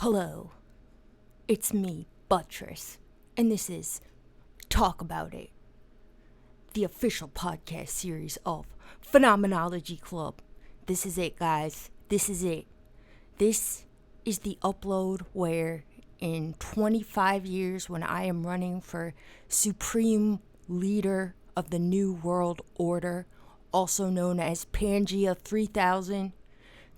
Hello, it's me, Buttress, and this is Talk About It, the official podcast series of Phenomenology Club. This is it, guys. This is it. This is the upload where in 25 years, when I am running for supreme leader of the New World Order, also known as Pangea 3000,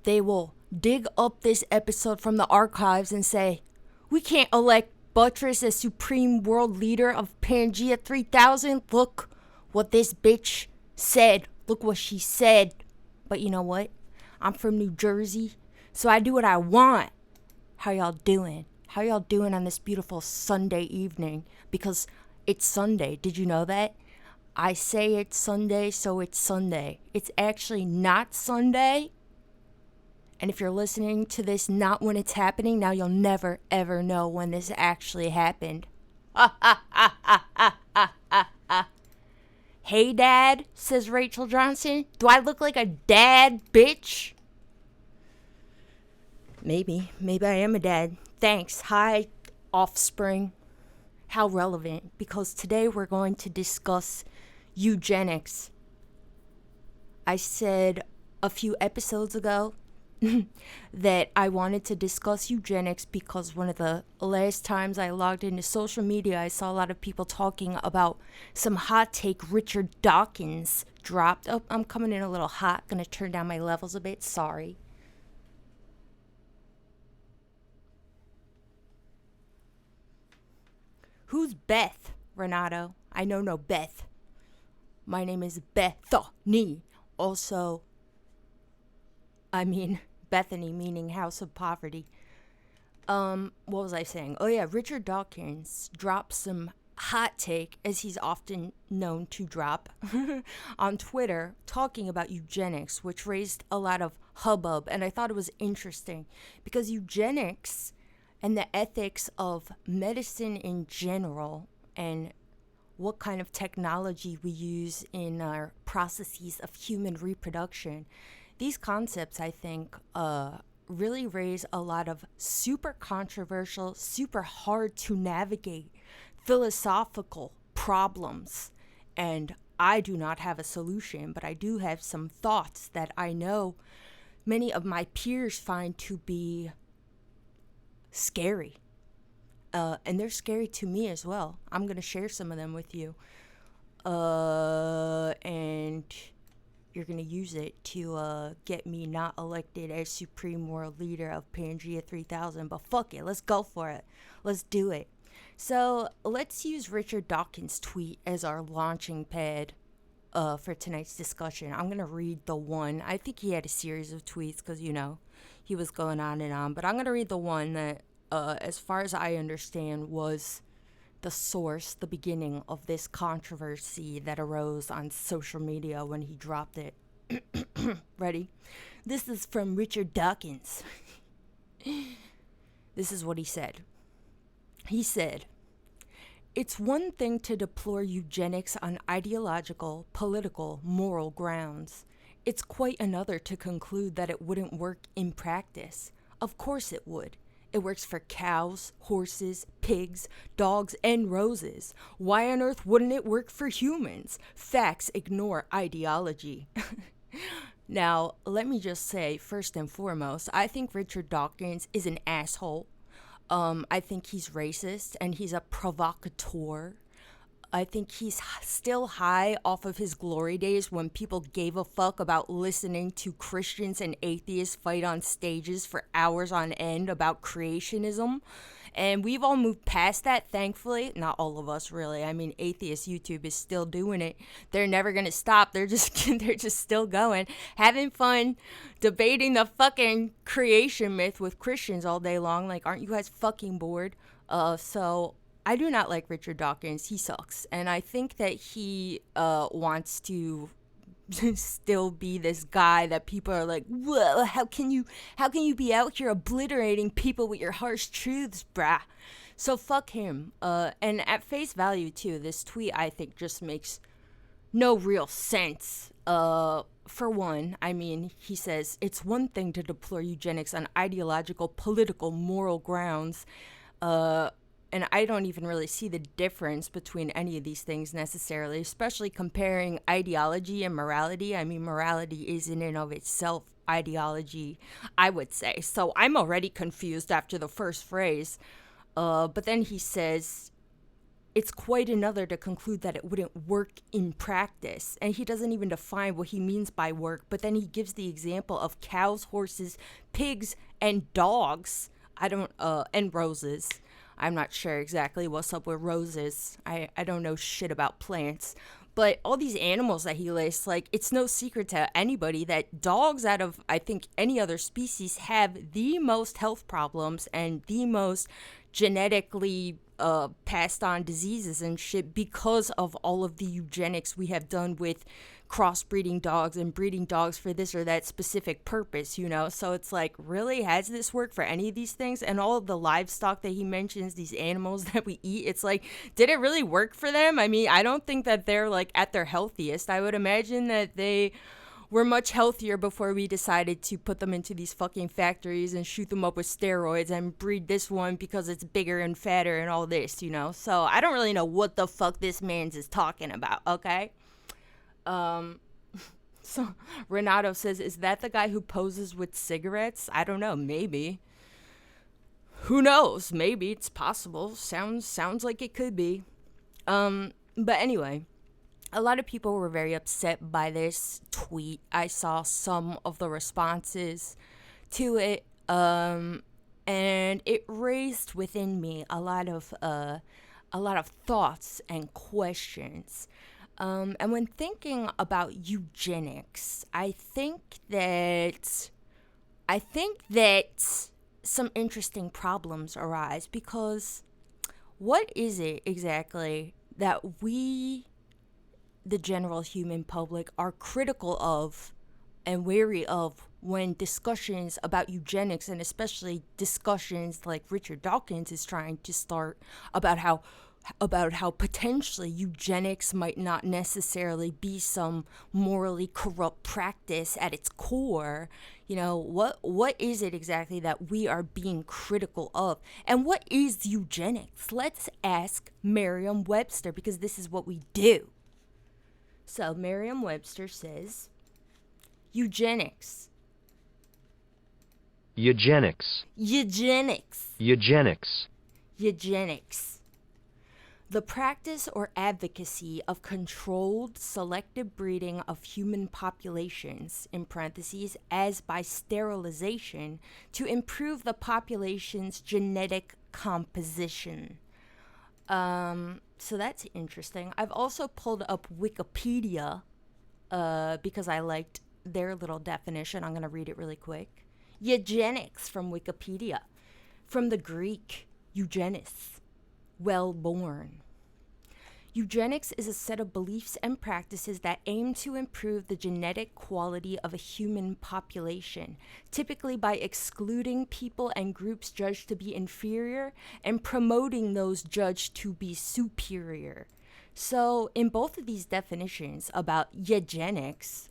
they will dig up this episode from the archives and say, we can't elect Buttress as supreme world leader of Pangea 3000. Look what this bitch said. Look what she said. But you know what? I'm from New Jersey, so I do what I want. How y'all doing? How y'all doing on this beautiful Sunday evening? Because it's Sunday. Did you know that? I say it's Sunday, so it's Sunday. It's actually not Sunday. And if you're listening to this not when it's happening, now you'll never, ever know when this actually happened. Hey, Dad, says Rachel Johnson. Do I look like a dad, bitch? Maybe I am a dad. Thanks. Hi, offspring. How relevant, because today we're going to discuss eugenics. I said a few episodes ago that I wanted to discuss eugenics because one of the last times I logged into social media, I saw a lot of people talking about some hot take Richard Dawkins dropped. Oh, I'm coming in a little hot. Gonna turn down my levels a bit. Sorry. Who's Beth, Renato? I know no Beth. My name is Bethany. Also, Bethany meaning house of poverty. What was I saying? Oh yeah, Richard Dawkins dropped some hot take, as he's often known to drop, on Twitter, talking about eugenics, which raised a lot of hubbub, and I thought it was interesting, because eugenics and the ethics of medicine in general, and what kind of technology we use in our processes of human reproduction, these concepts, I think, really raise a lot of super controversial, super hard to navigate philosophical problems. And I do not have a solution, but I do have some thoughts that I know many of my peers find to be scary. And they're scary to me as well. I'm going to share some of them with you. And you're going to use it to get me not elected as supreme world leader of Pangea 3000. But fuck it. Let's go for it. Let's do it. So let's use Richard Dawkins' tweet as our launching pad for tonight's discussion. I'm going to read the one. I think he had a series of tweets because, he was going on and on. But I'm going to read the one that, as far as I understand, was the source, the beginning of this controversy that arose on social media when he dropped it. Ready? This is from Richard Dawkins. This is what he said. He said, "It's one thing to deplore eugenics on ideological, political, moral grounds. It's quite another to conclude that it wouldn't work in practice. Of course it would. It works for cows, horses, pigs, dogs, and roses. Why on earth wouldn't it work for humans? Facts ignore ideology." Now, let me just say, first and foremost, I think Richard Dawkins is an asshole. I think he's racist and he's a provocateur. I think he's still high off of his glory days when people gave a fuck about listening to Christians and atheists fight on stages for hours on end about creationism. And we've all moved past that, thankfully. Not all of us, really. I mean, atheist YouTube is still doing it. They're never going to stop. They're just still going, having fun, debating the fucking creation myth with Christians all day long. Like, aren't you guys fucking bored? So I do not like Richard Dawkins. He sucks. And I think that he wants to still be this guy that people are like, whoa, how can you be out here obliterating people with your harsh truths, brah? So fuck him. And at face value too, this tweet I think just makes no real sense. for one, I mean, he says, it's one thing to deplore eugenics on ideological, political, moral grounds. And I don't even really see the difference between any of these things necessarily, especially comparing ideology and morality. I mean, morality is in and of itself ideology, I would say. So I'm already confused after the first phrase. But then he says, it's quite another to conclude that it wouldn't work in practice. And he doesn't even define what he means by work, but then he gives the example of cows, horses, pigs, and dogs. And roses. I'm not sure exactly what's up with roses. I don't know shit about plants. But all these animals that he lists, like, it's no secret to anybody that dogs out of, I think, any other species have the most health problems and the most genetically passed on diseases and shit because of all of the eugenics we have done with crossbreeding dogs and breeding dogs for this or that specific purpose, you know? So it's like, really, has this worked for any of these things? And all of the livestock that he mentions, these animals that we eat, it's like, did it really work for them? I mean, I don't think that they're like at their healthiest. I would imagine that they were much healthier before we decided to put them into these fucking factories and shoot them up with steroids and breed this one because it's bigger and fatter and all this, you know? So I don't really know what the fuck this man's is talking about, okay? So Renato says, is that the guy who poses with cigarettes? I don't know, maybe. Who knows? Maybe it's possible. Sounds like it could be. But anyway, a lot of people were very upset by this tweet. I saw some of the responses to it, and it raised within me a lot of thoughts and questions. And when thinking about eugenics, I think that some interesting problems arise, because what is it exactly that we, the general human public, are critical of and wary of when discussions about eugenics, and especially discussions like Richard Dawkins is trying to start about how potentially eugenics might not necessarily be some morally corrupt practice at its core? You know, what is it exactly that we are being critical of? And what is eugenics? Let's ask Merriam-Webster, because this is what we do. So Merriam-Webster says, eugenics. Eugenics. Eugenics. Eugenics. Eugenics. The practice or advocacy of controlled selective breeding of human populations, in parentheses, as by sterilization, to improve the population's genetic composition. So that's interesting. I've also pulled up Wikipedia because I liked their little definition. I'm going to read it really quick. Eugenics from Wikipedia. From the Greek, eugenis, well-born. Eugenics is a set of beliefs and practices that aim to improve the genetic quality of a human population, typically by excluding people and groups judged to be inferior and promoting those judged to be superior. So in both of these definitions about eugenics,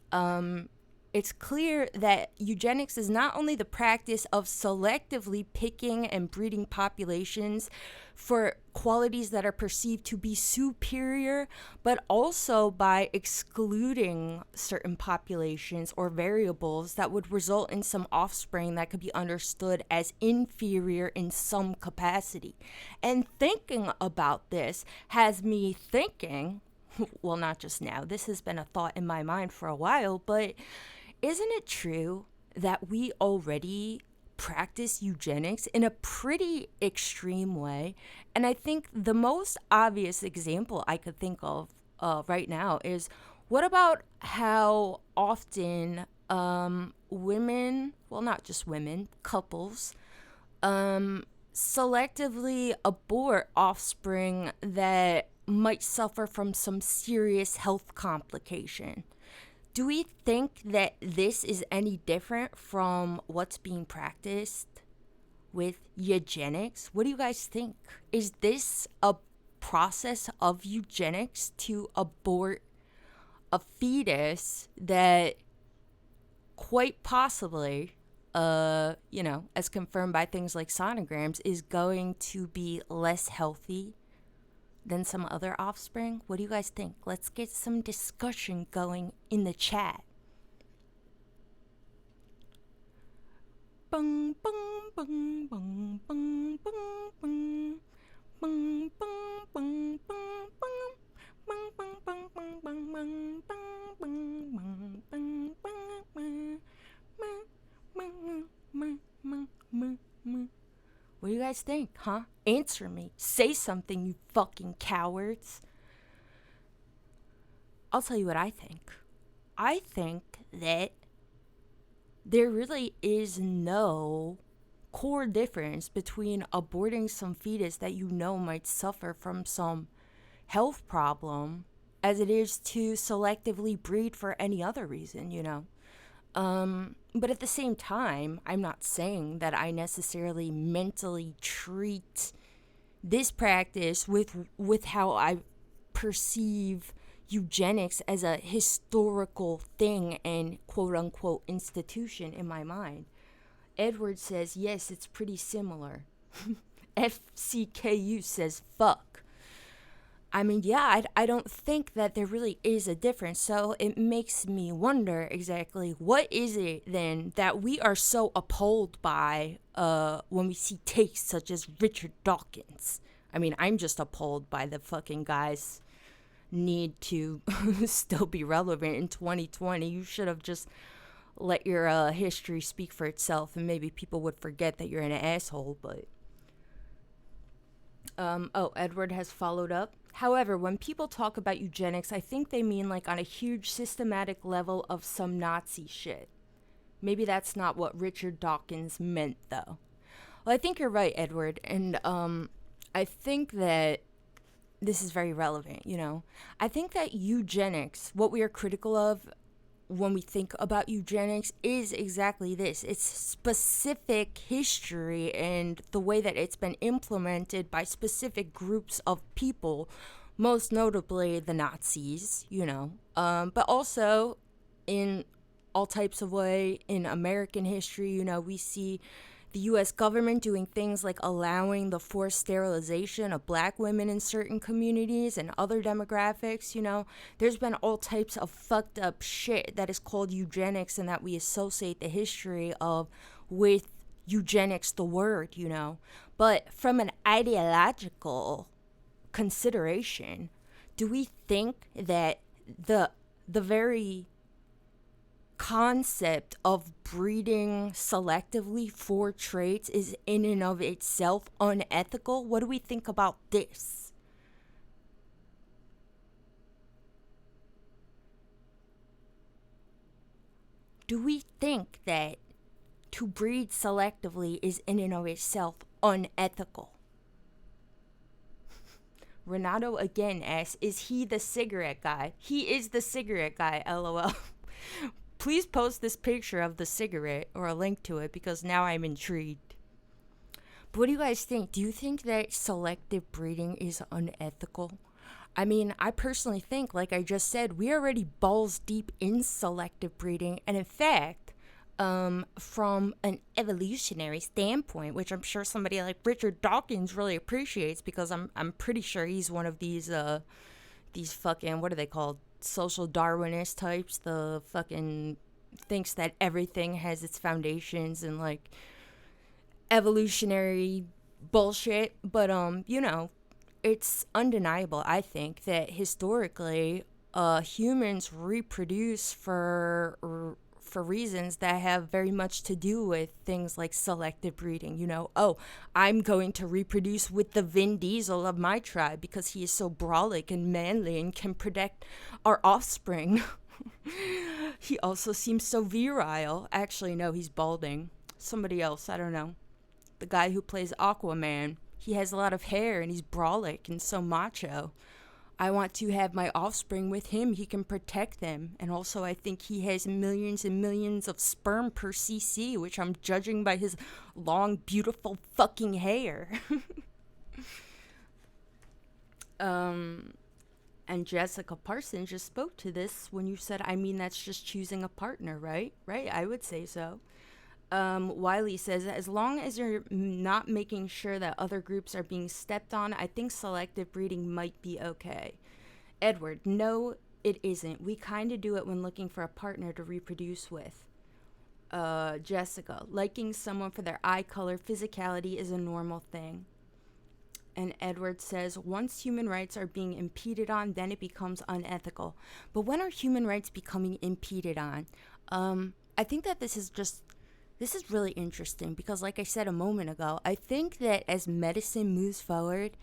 it's clear that eugenics is not only the practice of selectively picking and breeding populations for qualities that are perceived to be superior, but also by excluding certain populations or variables that would result in some offspring that could be understood as inferior in some capacity. And thinking about this has me thinking, well, not just now, this has been a thought in my mind for a while, but isn't it true that we already practice eugenics in a pretty extreme way? And I think the most obvious example I could think of right now is, what about how often women, well, not just women, couples, selectively abort offspring that might suffer from some serious health complication? Do we think that this is any different from what's being practiced with eugenics? What do you guys think? Is this a process of eugenics to abort a fetus that quite possibly, as confirmed by things like sonograms, is going to be less healthy than some other offspring. What do you guys think? Let's get some discussion going in the chat. Bung, bung, bung, bung, bung, bung, bung. Bung, bung, bung, bung, bung. Bung, bung, bung, bung, bung, bung, bung, bung, bung, bung, bung. What do you guys think, huh? Answer me. Say something, you fucking cowards. I'll tell you what I think. I think that there really is no core difference between aborting some fetus that you know might suffer from some health problem as it is to selectively breed for any other reason, But at the same time, I'm not saying that I necessarily mentally treat this practice with how I perceive eugenics as a historical thing and quote unquote institution in my mind. Edward says, yes, it's pretty similar. FCKU says, fuck. I mean, yeah, I don't think that there really is a difference. So it makes me wonder exactly what is it then that we are so appalled by when we see takes such as Richard Dawkins. I mean, I'm just appalled by the fucking guy's need to still be relevant in 2020. You should have just let your history speak for itself, and maybe people would forget that you're an asshole. But Edward has followed up. However, when people talk about eugenics, I think they mean like on a huge systematic level of some Nazi shit. Maybe that's not what Richard Dawkins meant, though. Well, I think you're right, Edward, and I think that this is very relevant, I think that eugenics, what we are critical of when we think about eugenics, is exactly this. It's specific history and the way that it's been implemented by specific groups of people, most notably the Nazis, but also in all types of way in American history. We see the U.S. government doing things like allowing the forced sterilization of black women in certain communities and other demographics, There's been all types of fucked up shit that is called eugenics and that we associate the history of with eugenics, the word, But from an ideological consideration, do we think that the very concept of breeding selectively for traits is in and of itself unethical? What do we think about this? Do we think that to breed selectively is in and of itself unethical? Renato again asks, is he the cigarette guy? He is the cigarette guy, lol. Please post this picture of the cigarette or a link to it because now I'm intrigued. But what do you guys think? Do you think that selective breeding is unethical? I mean, I personally think, like I just said, we are already balls deep in selective breeding. And in fact, from an evolutionary standpoint, which I'm sure somebody like Richard Dawkins really appreciates because I'm pretty sure he's one of these fucking, what are they called? Social Darwinist types, the fucking thinks that everything has its foundations in like evolutionary bullshit. But it's undeniable, I think, that historically humans reproduce for reasons that have very much to do with things like selective breeding. I'm going to reproduce with the Vin Diesel of my tribe because he is so brolic and manly and can protect our offspring. He also seems so virile. Actually, no, he's balding. Somebody else, I don't know. The guy who plays Aquaman, he has a lot of hair and he's brolic and so macho. I want to have my offspring with him. He can protect them. And also, I think he has millions and millions of sperm per cc, which I'm judging by his long, beautiful fucking hair. And Jessica Parsons just spoke to this when you said, I mean, that's just choosing a partner, right? Right? I would say so. Wiley says, as long as you're not making sure that other groups are being stepped on, I think selective breeding might be okay. Edward, no, it isn't. We kind of do it when looking for a partner to reproduce with. Jessica, liking someone for their eye color, physicality is a normal thing. And Edward says, once human rights are being impeded on, then it becomes unethical. But when are human rights becoming impeded on? I think that this is really interesting because, like I said a moment ago, I think that as medicine moves forward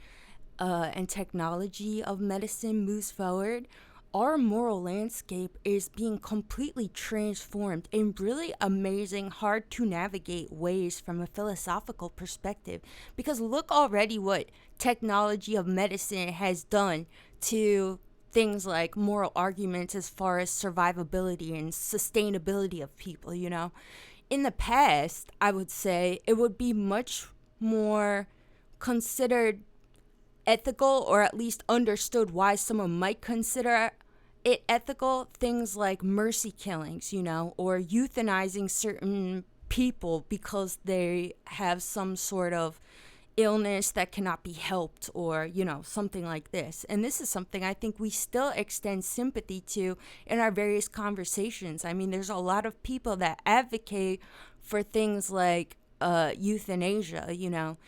and technology of medicine moves forward, our moral landscape is being completely transformed in really amazing, hard to navigate ways from a philosophical perspective. Because look already what technology of medicine has done to things like moral arguments as far as survivability and sustainability of people, you know. In the past, I would say it would be much more considered ethical, or at least understood why someone might consider it ethical, things like mercy killings, you know, or euthanizing certain people because they have some sort of illness that cannot be helped, or, you know, something like this. And this is something I think we still extend sympathy to in our various conversations. I mean, there's a lot of people that advocate for things like euthanasia, you know,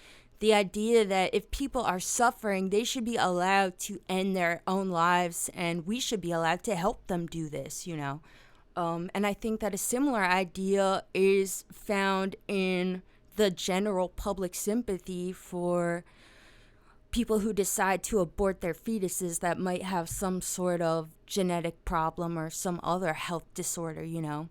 the idea that if people are suffering, they should be allowed to end their own lives, and we should be allowed to help them do this, you know. And I think that a similar idea is found in the general public sympathy for people who decide to abort their fetuses that might have some sort of genetic problem or some other health disorder, you know.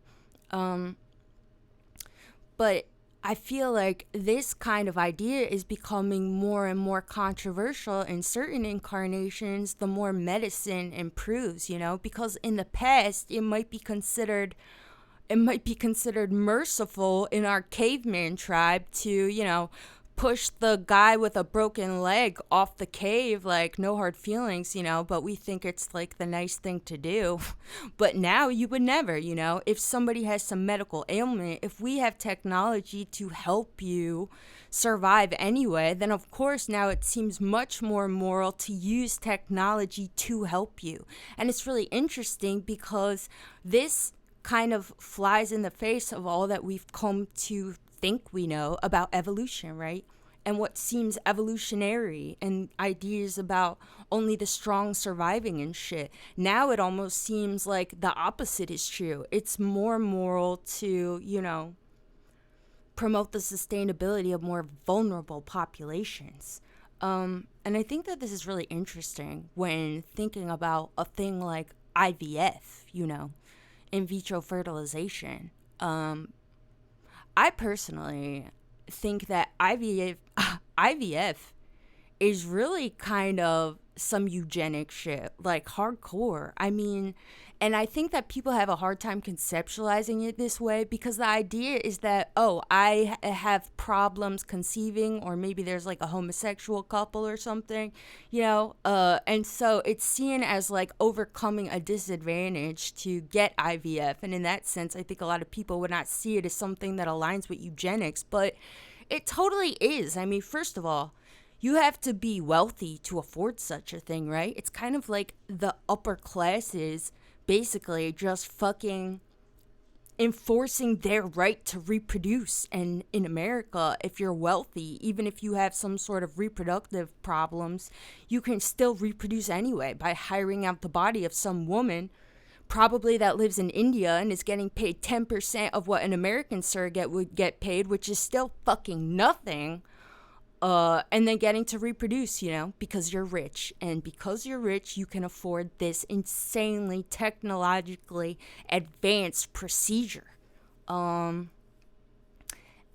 But I feel like this kind of idea is becoming more and more controversial in certain incarnations the more medicine improves, you know, because in the past it might be considered merciful in our caveman tribe to, you know, push the guy with a broken leg off the cave, like no hard feelings, you know, but we think it's like the nice thing to do. But now you would never, you know, if somebody has some medical ailment, if we have technology to help you survive anyway, then of course now it seems much more moral to use technology to help you. And it's really interesting because this kind of flies in the face of all that we've come to think we know about evolution, right? And what seems evolutionary and ideas about only the strong surviving and shit. Now it almost seems like the opposite is true. It's more moral to, you know, promote the sustainability of more vulnerable populations. And I think that this is really interesting when thinking about a thing like IVF, you know, in vitro fertilization. I personally think that IVF is really kind of some eugenic shit, like hardcore. I mean, and I think that people have a hard time conceptualizing it this way because the idea is that, oh, I have problems conceiving, or maybe there's like a homosexual couple or something, you know, and so it's seen as like overcoming a disadvantage to get IVF. And in that sense, I think a lot of people would not see it as something that aligns with eugenics, but it totally is. I mean, first of all, you have to be wealthy to afford such a thing, right? It's kind of like the upper classes basically just fucking enforcing their right to reproduce. And in America, if you're wealthy, even if you have some sort of reproductive problems, you can still reproduce anyway by hiring out the body of some woman, probably that lives in India and is getting paid 10% of what an American surrogate would get paid, which is still fucking nothing. And then getting to reproduce, you know, because you're rich. And because you're rich, you can afford this insanely technologically advanced procedure.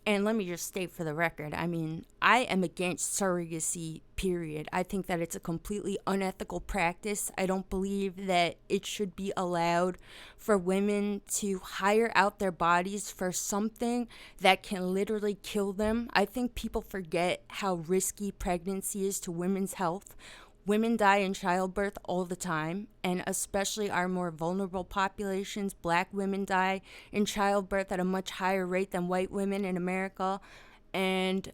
And let me just state for the record, I mean, I am against surrogacy, period. I think that it's a completely unethical practice. I don't believe that it should be allowed for women to hire out their bodies for something that can literally kill them. I think people forget how risky pregnancy is to women's health. Women die in childbirth all the time, and especially our more vulnerable populations, black women die in childbirth at a much higher rate than white women in America. And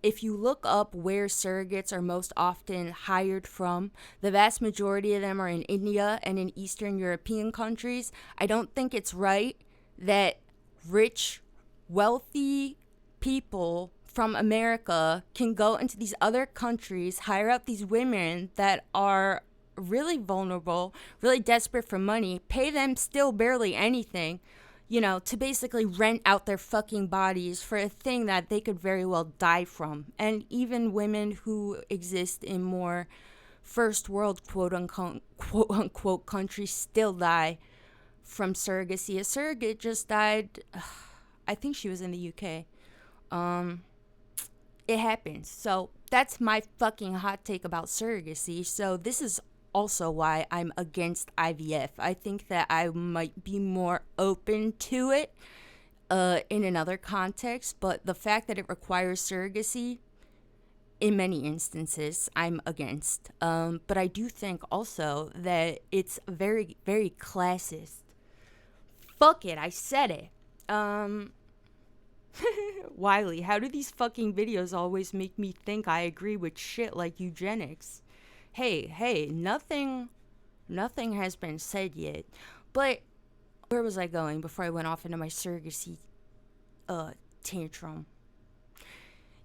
if you look up where surrogates are most often hired from, the vast majority of them are in India and in Eastern European countries. I don't think it's right that rich, wealthy people from America can go into these other countries, hire out these women that are really vulnerable, really desperate for money, pay them still barely anything, to basically rent out their fucking bodies for a thing that they could very well die from. And even women who exist in more first world quote unquote countries still die from surrogacy. A surrogate just died, I think she was in the UK. It happens. So that's my fucking hot take about surrogacy. So this is also why I'm against IVF. I think that I might be more open to it in another context, but the fact that it requires surrogacy, in many instances, I'm against. But I do think also that it's very, very classist. Fuck it, I said it. Wiley, how do these fucking videos always make me think I agree with shit like eugenics? Hey, nothing has been said yet. But where was I going before I went off into my surrogacy tantrum?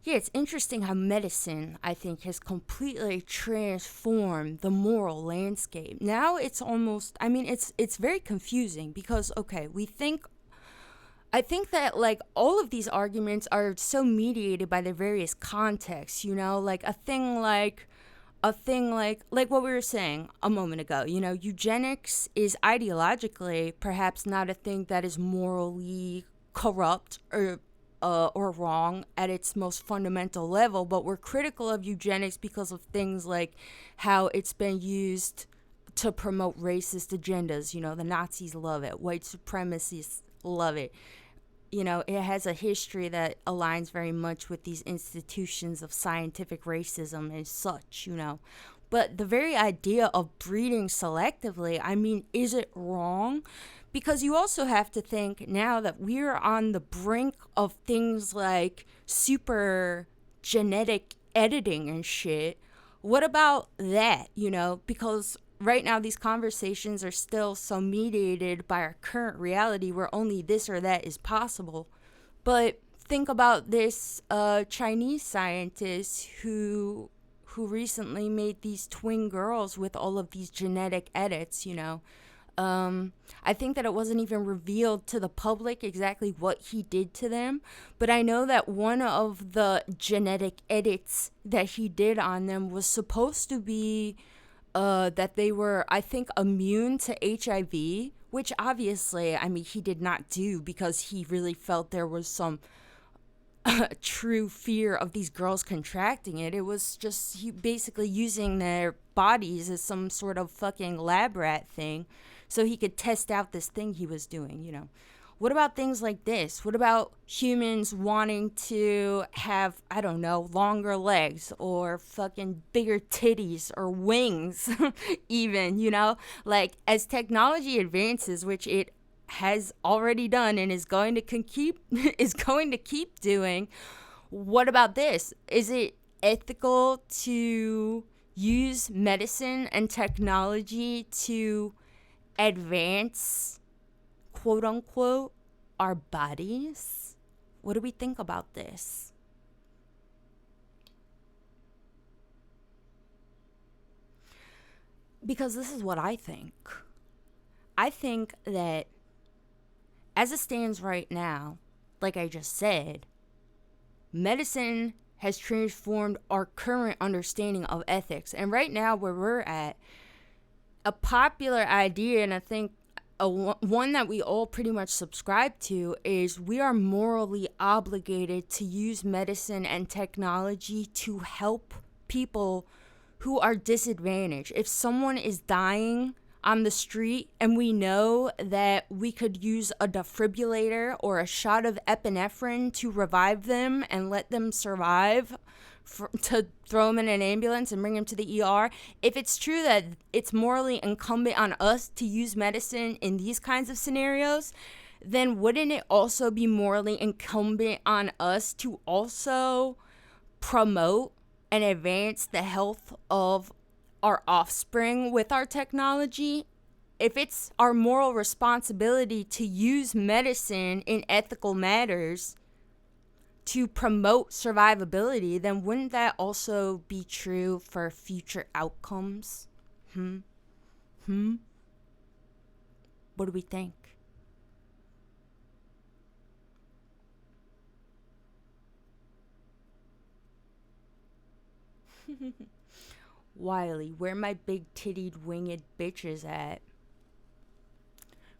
Yeah, it's interesting how medicine, I think, has completely transformed the moral landscape. Now it's almost, it's very confusing because, okay, I think that, like, all of these arguments are so mediated by their various contexts, like a thing like what we were saying a moment ago, eugenics is ideologically perhaps not a thing that is morally corrupt or wrong at its most fundamental level, but we're critical of eugenics because of things like how it's been used to promote racist agendas. The Nazis love it, white supremacists love it. It has a history that aligns very much with these institutions of scientific racism and such, But the very idea of breeding selectively, is it wrong? Because you also have to think now that we're on the brink of things like super genetic editing and shit. What about that, Because right now these conversations are still so mediated by our current reality where only this or that is possible. But think about this Chinese scientist who recently made these twin girls with all of these genetic edits, I think that it wasn't even revealed to the public exactly what he did to them, but I know that one of the genetic edits that he did on them was supposed to be that they were, I think, immune to HIV, which obviously, he did not do because he really felt there was some true fear of these girls contracting it. It was just he basically using their bodies as some sort of fucking lab rat thing so he could test out this thing he was doing. What about things like this? What about humans wanting to have, I don't know, longer legs or fucking bigger titties or wings even, Like, as technology advances, which it has already done and is going to keep doing, what about this? Is it ethical to use medicine and technology to advance, quote unquote, our bodies? What do we think about this? Because this is what I think. I think that as it stands right now, like I just said, medicine has transformed our current understanding of ethics. And right now, where we're at, a popular idea, and I think one that we all pretty much subscribe to, is we are morally obligated to use medicine and technology to help people who are disadvantaged. If someone is dying on the street and we know that we could use a defibrillator or a shot of epinephrine to revive them and let them survive to throw him in an ambulance and bring him to the ER. If it's true that it's morally incumbent on us to use medicine in these kinds of scenarios, then wouldn't it also be morally incumbent on us to also promote and advance the health of our offspring with our technology? If it's our moral responsibility to use medicine in ethical matters to promote survivability, then wouldn't that also be true for future outcomes? What do we think? Wiley, where my big tittied winged bitches at?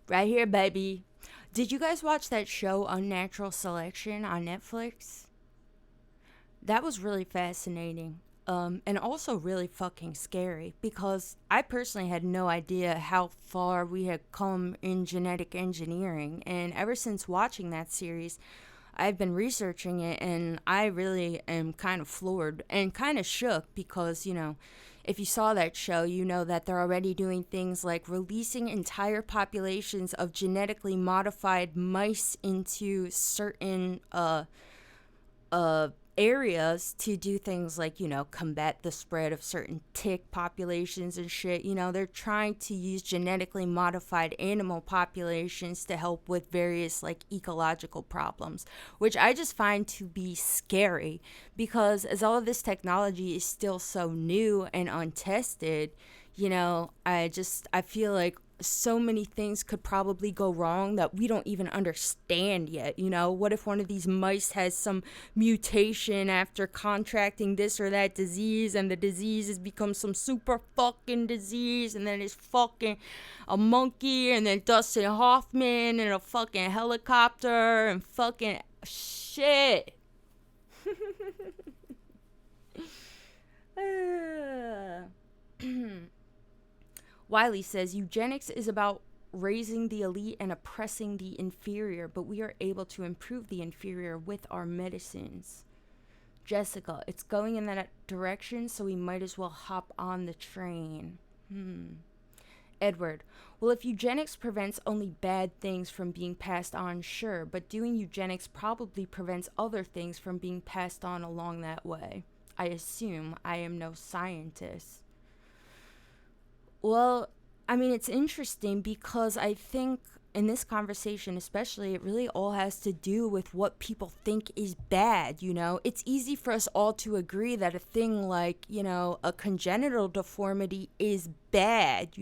Right here, baby. Did you guys watch that show Unnatural Selection on Netflix? That was really fascinating. And also really fucking scary, because I personally had no idea how far we had come in genetic engineering. And ever since watching that series, I've been researching it, and I really am kind of floored and kind of shook because, if you saw that show, you know that they're already doing things like releasing entire populations of genetically modified mice into certain areas to do things like, combat the spread of certain tick populations and shit. They're trying to use genetically modified animal populations to help with various like ecological problems, which I just find to be scary, because as all of this technology is still so new and untested, I feel like so many things could probably go wrong that we don't even understand yet. What if one of these mice has some mutation after contracting this or that disease, and the disease has become some super fucking disease, and then it's fucking a monkey, and then Dustin Hoffman in a fucking helicopter, and fucking shit. Wiley says eugenics is about raising the elite and oppressing the inferior, but we are able to improve the inferior with our medicines. Jessica, it's going in that direction, so we might as well hop on the train. Edward, well, if eugenics prevents only bad things from being passed on, sure, but doing eugenics probably prevents other things from being passed on along that way. I assume. I am no scientist. Well, it's interesting because I think in this conversation, especially, it really all has to do with what people think is bad. It's easy for us all to agree that a thing like, a congenital deformity is bad,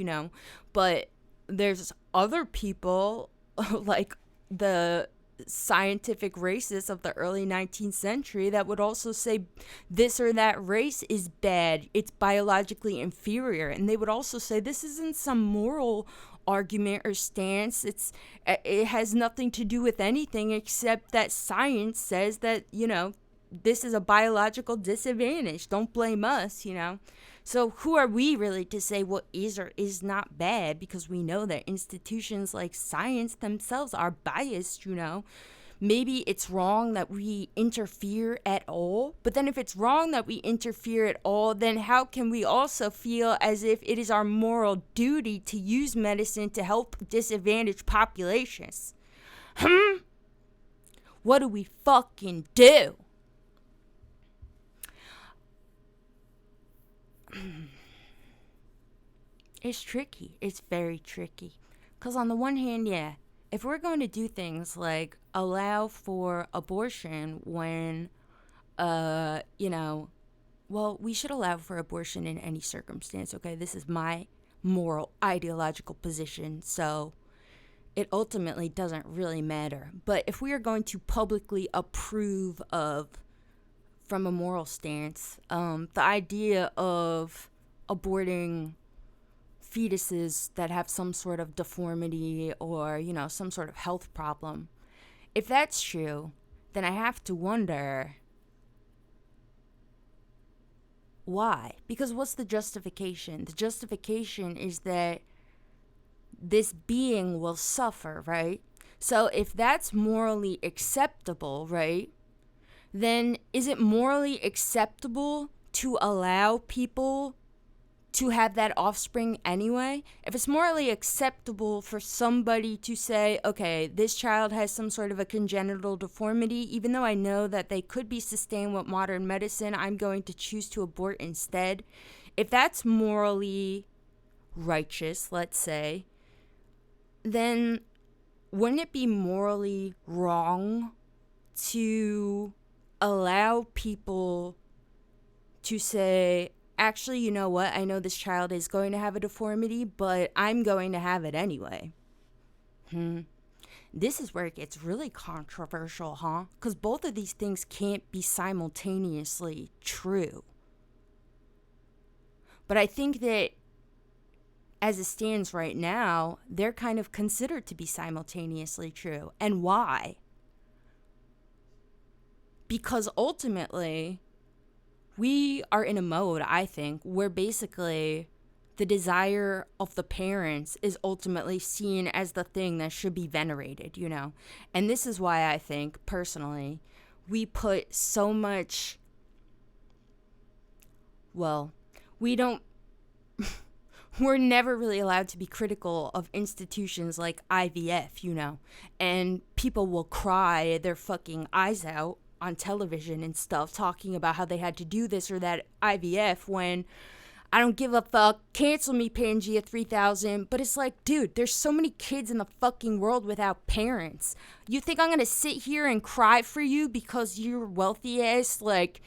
but there's other people like the scientific racists of the early 19th century that would also say this or that race is bad, it's biologically inferior, and they would also say this isn't some moral argument or stance, it has nothing to do with anything except that science says that this is a biological disadvantage, don't blame us. So who are we really to say what is or is not bad, because we know that institutions like science themselves are biased. Maybe it's wrong that we interfere at all, but then if it's wrong that we interfere at all, then how can we also feel as if it is our moral duty to use medicine to help disadvantaged populations? What do we fucking do? It's tricky. It's very tricky. Because on the one hand, yeah, if we're going to do things like allow for abortion when, we should allow for abortion in any circumstance, okay? This is my moral, ideological position, so it ultimately doesn't really matter. But if we are going to publicly approve of, from a moral stance, the idea of aborting fetuses that have some sort of deformity or, some sort of health problem, if that's true, then I have to wonder why. Because what's the justification? The justification is that this being will suffer, right? So if that's morally acceptable, right, then is it morally acceptable to allow people to have that offspring anyway? If it's morally acceptable for somebody to say, okay, this child has some sort of a congenital deformity, even though I know that they could be sustained with modern medicine, I'm going to choose to abort instead. If that's morally righteous, let's say, then wouldn't it be morally wrong to allow people to say, actually, you know what? I know this child is going to have a deformity, but I'm going to have it anyway. This is where it gets really controversial, huh? Because both of these things can't be simultaneously true. But I think that as it stands right now, they're kind of considered to be simultaneously true. And why? Because ultimately, we are in a mode, I think, where basically the desire of the parents is ultimately seen as the thing that should be venerated, you know? And this is why I think, personally, we put so much, well, we don't, we're never really allowed to be critical of institutions like IVF, you know? And people will cry their fucking eyes out on television and stuff talking about how they had to do this or that IVF when I don't give a fuck, cancel me Pangea 3000, but it's like, dude, there's so many kids in the fucking world without parents. You think I'm gonna sit here and cry for you because you're wealthy ass, like,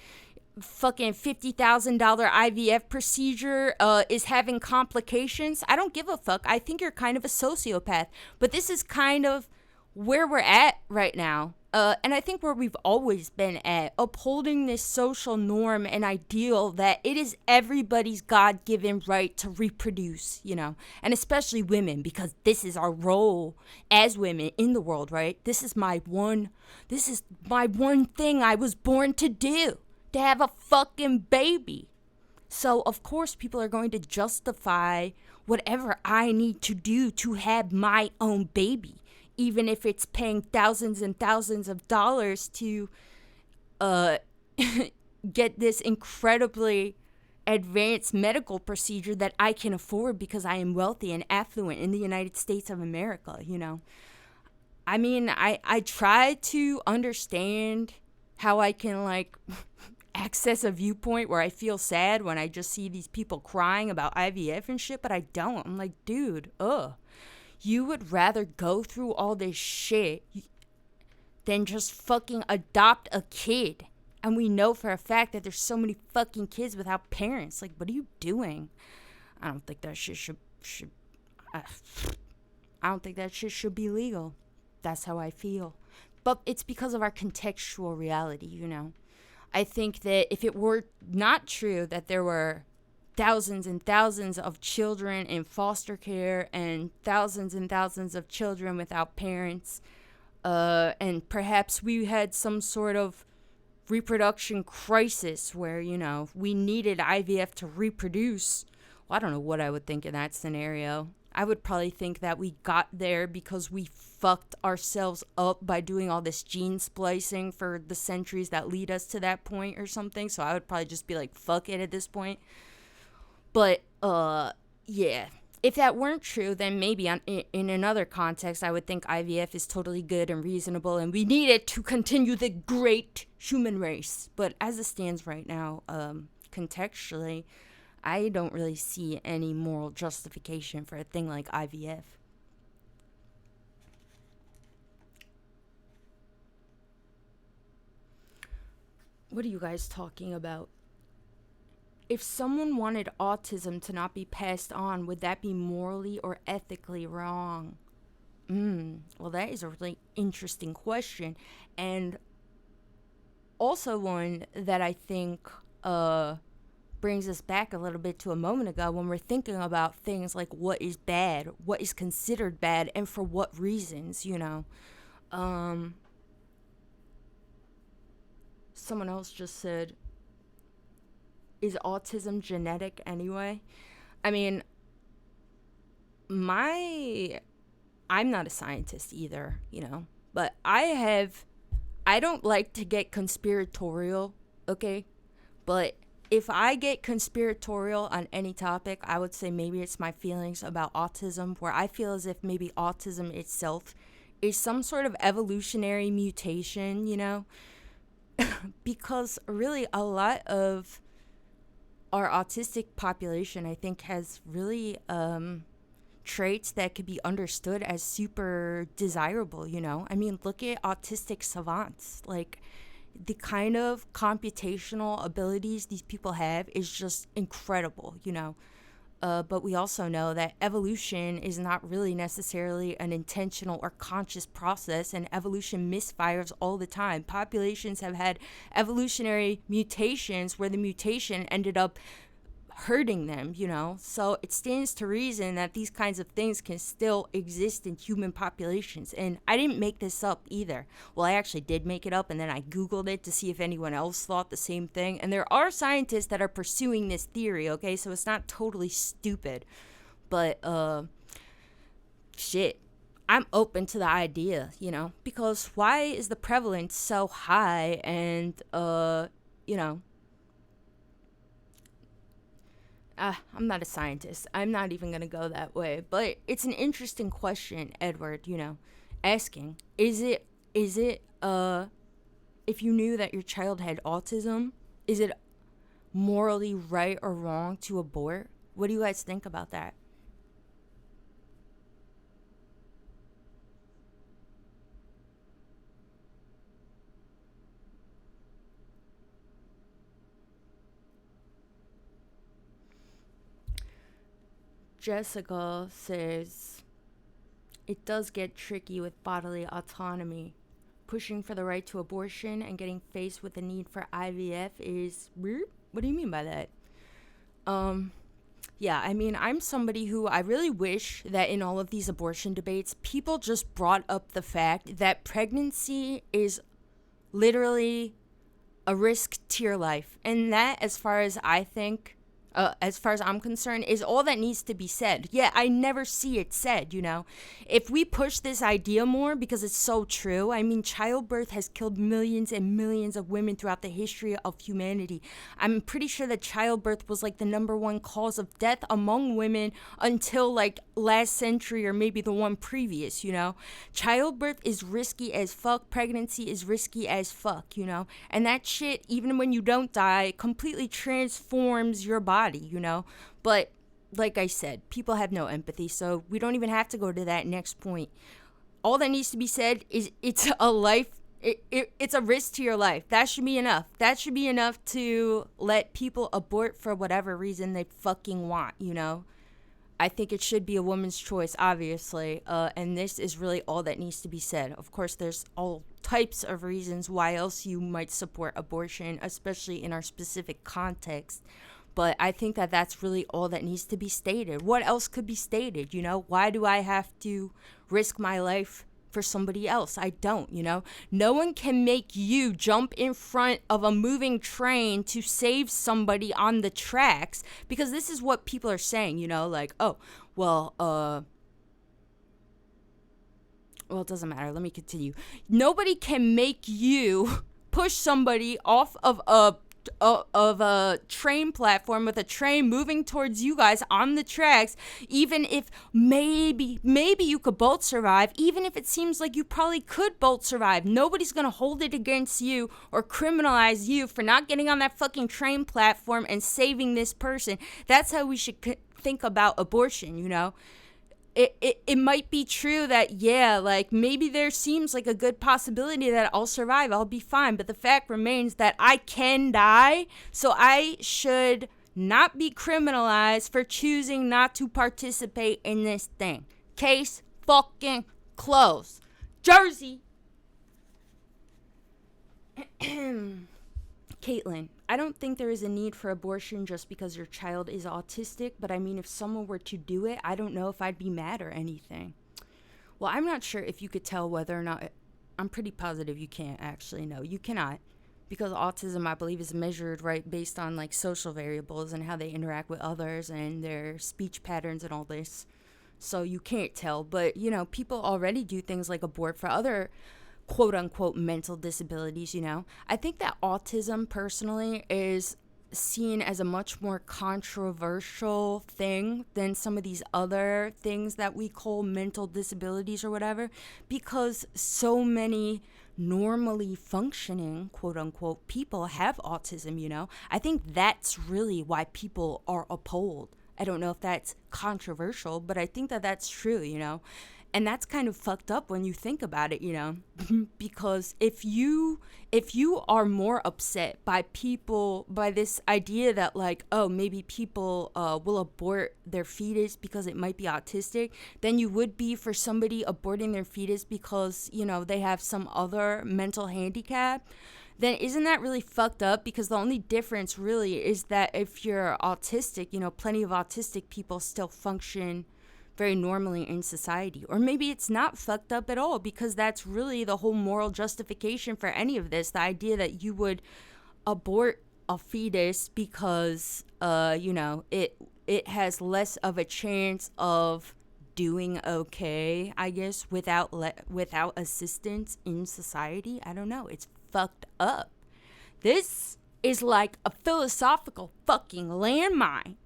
fucking $50,000 IVF procedure is having complications? I don't give a fuck. I think you're kind of a sociopath, but this is kind of where we're at right now. And I think where we've always been at, upholding this social norm and ideal that it is everybody's God-given right to reproduce, you know, and especially women, because this is our role as women in the world, right? This is my one thing I was born to do, to have a fucking baby. So, of course, people are going to justify whatever I need to do to have my own baby, even if it's paying thousands and thousands of dollars to get this incredibly advanced medical procedure that I can afford because I am wealthy and affluent in the United States of America, you know. I mean, I try to understand how I can, like, access a viewpoint where I feel sad when I just see these people crying about IVF and shit, but I don't. I'm like, dude, you would rather go through all this shit than just fucking adopt a kid. And we know for a fact that there's so many fucking kids without parents. Like, what are you doing? I don't think that shit should I don't think that shit should be legal. That's how I feel. But it's because of our contextual reality, you know. I think that if it were not true that there were thousands and thousands of children in foster care and thousands of children without parents, and perhaps we had some sort of reproduction crisis where, you know, we needed IVF to reproduce. Well, I don't know what I would think in that scenario. I would probably think that we got there because we fucked ourselves up by doing all this gene splicing for the centuries that lead us to that point or something. So I would probably just be like, fuck it at this point. But, yeah. If that weren't true, then maybe in another context, I would think IVF is totally good and reasonable, and we need it to continue the great human race. But as it stands right now, contextually, I don't really see any moral justification for a thing like IVF. What are you guys talking about? If someone wanted autism to not be passed on, would that be morally or ethically wrong? Well, that is a really interesting question. And also one that I think brings us back a little bit to a moment ago when we're thinking about things like what is bad, what is considered bad, and for what reasons, you know. Someone else just said, is autism genetic anyway? I mean, I'm not a scientist either, you know, but I I don't like to get conspiratorial, okay? But if I get conspiratorial on any topic, I would say maybe it's my feelings about autism, where I feel as if maybe autism itself is some sort of evolutionary mutation, you know? Because really, a lot of our autistic population, I think, has really traits that could be understood as super desirable, you know? I mean, look at autistic savants. Like, the kind of computational abilities these people have is just incredible, you know? But we also know that evolution is not really necessarily an intentional or conscious process, and evolution misfires all the time. Populations have had evolutionary mutations where the mutation ended up hurting them, you know? So it stands to reason that these kinds of things can still exist in human populations. And I didn't make this up either. Well, I actually did make it up, and then I Googled it to see if anyone else thought the same thing. And there are scientists that are pursuing this theory, okay? So it's not totally stupid. But, shit. I'm open to the idea, you know? Because why is the prevalence so high and, you know, I'm not a scientist. I'm not even going to go that way. But it's an interesting question, Edward, you know, asking, is it, if you knew that your child had autism, is it morally right or wrong to abort? What do you guys think about that? Jessica says, it does get tricky with bodily autonomy. Pushing for the right to abortion and getting faced with the need for IVF is weird. What do you mean by that? Um, yeah, I mean, I'm somebody who I really wish that in all of these abortion debates, people just brought up the fact that pregnancy is literally a risk to your life. And that, as far as I'm concerned, is all that needs to be said. Yeah, I never see it said, you know. If we push this idea more, because it's so true, I mean, childbirth has killed millions and millions of women throughout the history of humanity. I'm pretty sure that childbirth was like the number one cause of death among women until like last century or maybe the one previous, you know. Childbirth is risky as fuck. Pregnancy is risky as fuck, you know. And that shit, even when you don't die, completely transforms your body, you know. But like I said, people have no empathy, so we don't even have to go to that next point. All that needs to be said is it's a life. It's a risk to your life. That should be enough. That should be enough to let people abort for whatever reason they fucking want, you know. I think it should be a woman's choice, obviously, and this is really all that needs to be said. Of course, there's all types of reasons why else you might support abortion, especially in our specific context. But I think that that's really all that needs to be stated. What else could be stated, you know? Why do I have to risk my life for somebody else? I don't, you know? No one can make you jump in front of a moving train to save somebody on the tracks, because this is what people are saying, you know? Like, oh, well, it doesn't matter. Let me continue. Nobody can make you push somebody off of a train platform with a train moving towards you guys on the tracks, even if maybe you could both survive, even if it seems like you probably could both survive. Nobody's gonna hold it against you or criminalize you for not getting on that fucking train platform and saving this person. That's how we should think about abortion, you know? It might be true that, yeah, like maybe there seems like a good possibility that I'll survive, I'll be fine, but the fact remains that I can die, so I should not be criminalized for choosing not to participate in this thing. Case fucking closed. Jersey. Caitlin, I don't think there is a need for abortion just because your child is autistic, but I mean, if someone were to do it, I don't know if I'd be mad or anything. Well, I'm not sure if you could tell whether or not. I'm pretty positive you can't actually. No, you cannot. Because autism, I believe, is measured, right, based on like social variables and how they interact with others and their speech patterns and all this. So you can't tell. But, you know, people already do things like abort for other quote unquote mental disabilities, I think that autism personally is seen as a much more controversial thing than some of these other things that we call mental disabilities or whatever, because so many normally functioning quote unquote people have autism. I think that's really why people are appalled. I don't know if that's controversial, but I think that that's true. And that's kind of fucked up when you think about it. Because if you are more upset by this idea that, like, oh, maybe people will abort their fetus because it might be autistic, than you would be for somebody aborting their fetus because they have some other mental handicap, then isn't that really fucked up? Because the only difference really is that if you're autistic, plenty of autistic people still function very normally in society. Or maybe it's not fucked up at all, because that's really the whole moral justification for any of this. The idea that you would abort a fetus because it has less of a chance of doing okay, I guess, without assistance in society. I don't know. It's fucked up. This is like a philosophical fucking landmine.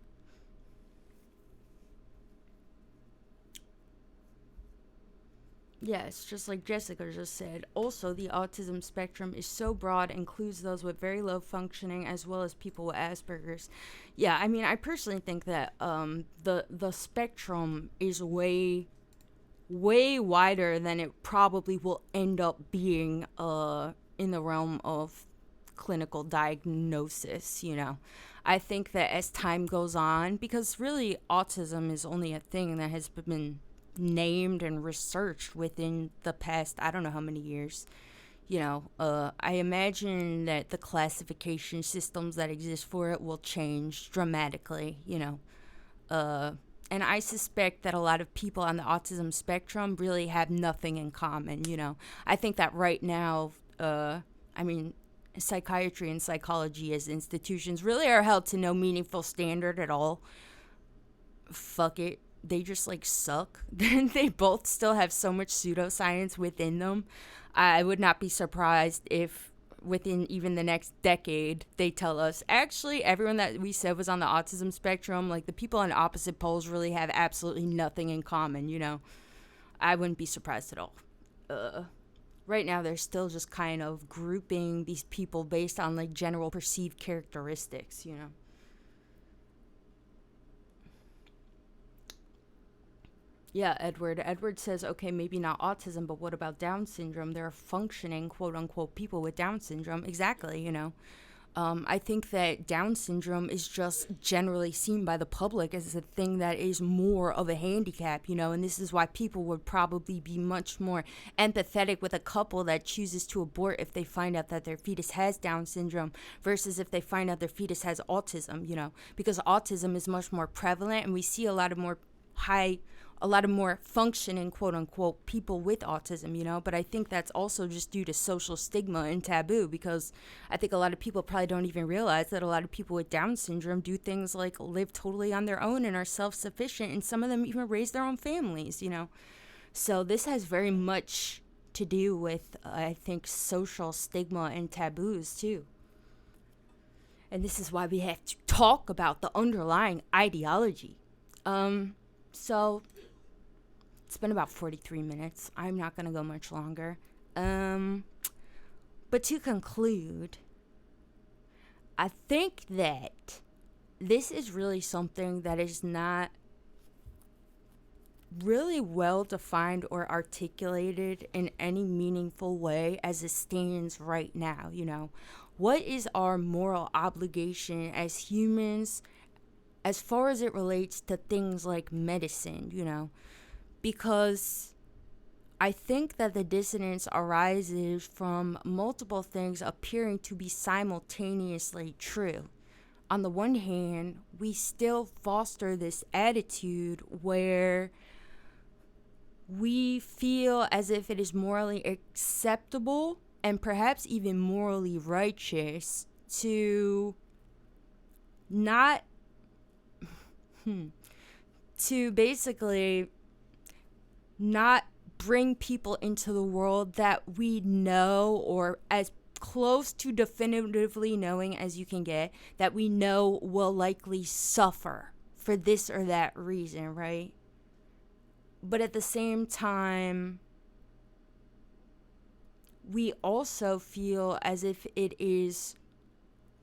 Yes, just like Jessica just said. Also, the autism spectrum is so broad, includes those with very low functioning as well as people with Asperger's. Yeah, I mean, I personally think that the spectrum is way wider than it probably will end up being in the realm of clinical diagnosis. I think that as time goes on, because really autism is only a thing that has been named and researched within the past, I don't know how many years. I imagine that the classification systems that exist for it will change dramatically. And I suspect that a lot of people on the autism spectrum really have nothing in common. I think that right now, psychiatry and psychology as institutions really are held to no meaningful standard at all. Fuck it. They just like suck. They both still have so much pseudoscience within them. I would not be surprised if within even the next decade they tell us, actually, everyone that we said was on the autism spectrum, like the people on opposite poles really have absolutely nothing in common. I wouldn't be surprised at all. Right now they're still just kind of grouping these people based on like general perceived characteristics. Yeah, Edward. Edward says, okay, maybe not autism, but what about Down syndrome? There are functioning, quote unquote, people with Down syndrome. Exactly. I think that Down syndrome is just generally seen by the public as a thing that is more of a handicap, and this is why people would probably be much more empathetic with a couple that chooses to abort if they find out that their fetus has Down syndrome versus if they find out their fetus has autism, because autism is much more prevalent and we see a lot of more functioning, quote unquote, people with autism, but I think that's also just due to social stigma and taboo, because I think a lot of people probably don't even realize that a lot of people with Down syndrome do things like live totally on their own and are self-sufficient, and some of them even raise their own families. So this has very much to do with, I think, social stigma and taboos too. And this is why we have to talk about the underlying ideology. So it's been about 43 minutes. I'm not going to go much longer. But to conclude, I think that this is really something that is not really well defined or articulated in any meaningful way as it stands right now. What is our moral obligation as humans as far as it relates to things like medicine, because I think that the dissonance arises from multiple things appearing to be simultaneously true. On the one hand, we still foster this attitude where we feel as if it is morally acceptable and perhaps even morally righteous to not to basically not bring people into the world that we know, or as close to definitively knowing as you can get, that we know will likely suffer for this or that reason, right? But at the same time, we also feel as if it is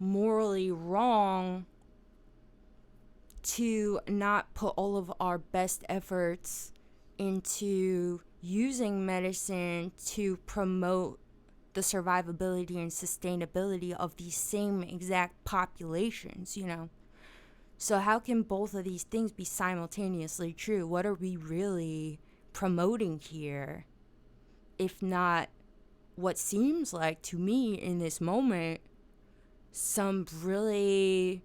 morally wrong to not put all of our best efforts into using medicine to promote the survivability and sustainability of these same exact populations, you know? So how can both of these things be simultaneously true? What are we really promoting here, if not what seems like to me in this moment some really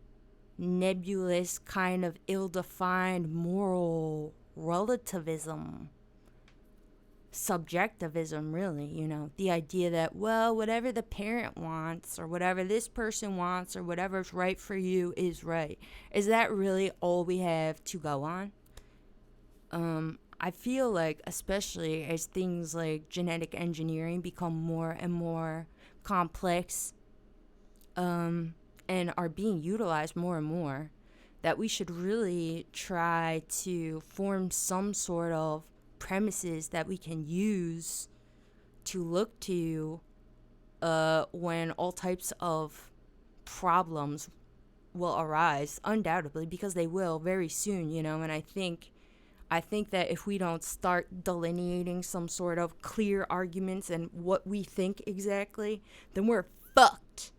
nebulous kind of ill-defined moral relativism, subjectivism, really, you know, the idea that, well, whatever the parent wants or whatever this person wants or whatever's right for you is right. Is that really all we have to go on? I feel like, especially as things like genetic engineering become more and more complex, and are being utilized more and more, that we should really try to form some sort of premises that we can use to look to when all types of problems will arise, undoubtedly, because they will very soon, you know. And I think that if we don't start delineating some sort of clear arguments and what we think exactly, then we're fucked.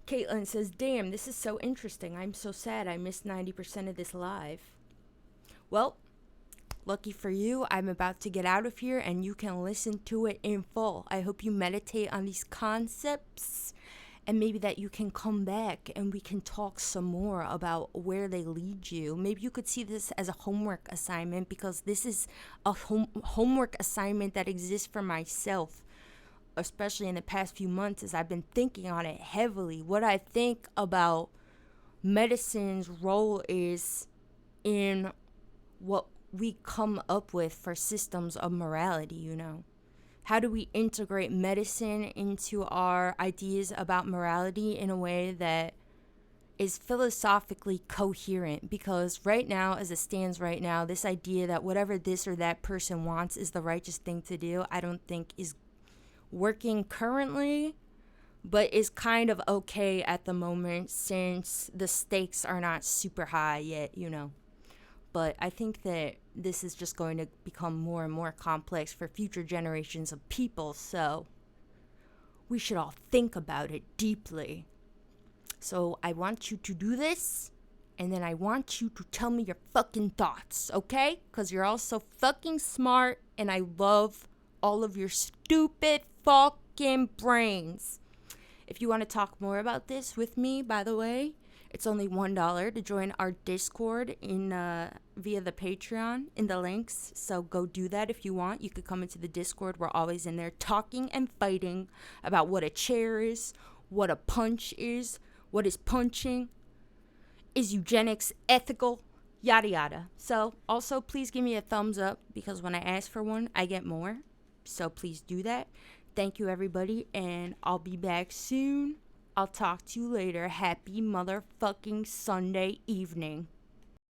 Caitlin says, damn, this is so interesting. I'm so sad I missed 90% of this live. Well, lucky for you, I'm about to get out of here and you can listen to it in full. I hope you meditate on these concepts and maybe that you can come back and we can talk some more about where they lead you. Maybe you could see this as a homework assignment, because this is a homework assignment that exists for myself, especially in the past few months, as I've been thinking on it heavily. What I think about medicine's role is in what we come up with for systems of morality, you know. How do we integrate medicine into our ideas about morality in a way that is philosophically coherent? Because right now, as it stands right now, this idea that whatever this or that person wants is the righteous thing to do, I don't think is working currently, but is kind of okay at the moment since the stakes are not super high yet, you know. But I think that this is just going to become more and more complex for future generations of people, so we should all think about it deeply. So I want you to do this, and then I want you to tell me your fucking thoughts, okay? Because you're all so fucking smart, and I love all of your stupid fucking brains. If you want to talk more about this with me, by the way, it's only $1 to join our Discord in via the Patreon in the links. So go do that if you want. You could come into the Discord. We're always in there talking and fighting about what a chair is, what a punch is, what is punching, is eugenics ethical, yada yada. So also please give me a thumbs up, because when I ask for one, I get more. So please do that. Thank you, everybody, and I'll be back soon. I'll talk to you later. Happy motherfucking Sunday evening.